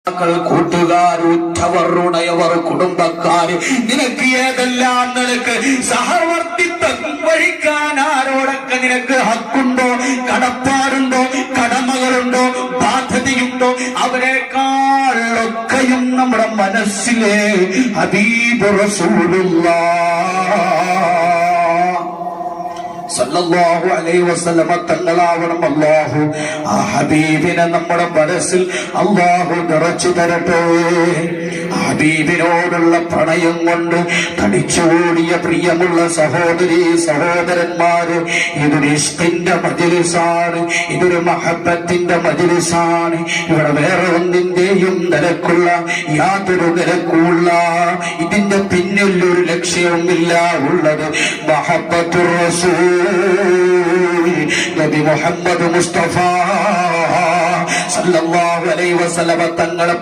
കൂട്ടുകാർ, ഉറ്റവർ, ഉടയവർ, കുടുംബക്കാര്, നിനക്ക് ഏതെല്ലാം നിനക്ക് സഹവർത്തിത്വം വഹിക്കാൻ ആരോടൊക്കെ നിനക്ക് ഹക്കുണ്ടോ, കടപ്പാടുണ്ടോ, കടമകളുണ്ടോ, ബാധ്യതയുണ്ടോ, അവരെക്കാളൊക്കെയും നമ്മുടെ മനസ്സിലെ ഹബീബ് റസൂലുള്ളാഹ് സല്ലല്ലാഹു അലൈഹി വസല്ലമ തങ്ങളാവണം. അല്ലാഹു ആ ഹബീബിനെ നമ്മുടെ മനസ്സിൽ അല്ലാഹു നിറച്ചു തരട്ടെ. ഹബീബിനോടുള്ള പ്രണയം കൊണ്ട് തടിച്ചുകൂടിയ പ്രിയമുള്ള സഹോദരി സഹോദരന്മാര്, ഇതൊരു ഇഷ്കിന്റെ മജ്‌ലിസാണ്, ഇതൊരു മഹബത്തിന്റെ മജ്‌ലിസാണ്. ഇവിടെ വേറെ ഒന്നിന്റെയും നിരക്കുള്ള യാതൊരു നിരക്കുള്ള, ഇതിന്റെ പിന്നിൽ ഒരു ലക്ഷ്യവുമില്ല. ഉള്ളത് മഹബ്ബത്തുർ റസൂൽ നബി മുഹമ്മദ് മുസ്തഫ സല്ലല്ലാഹു അലൈഹി വസല്ലമ തങ്ങളെ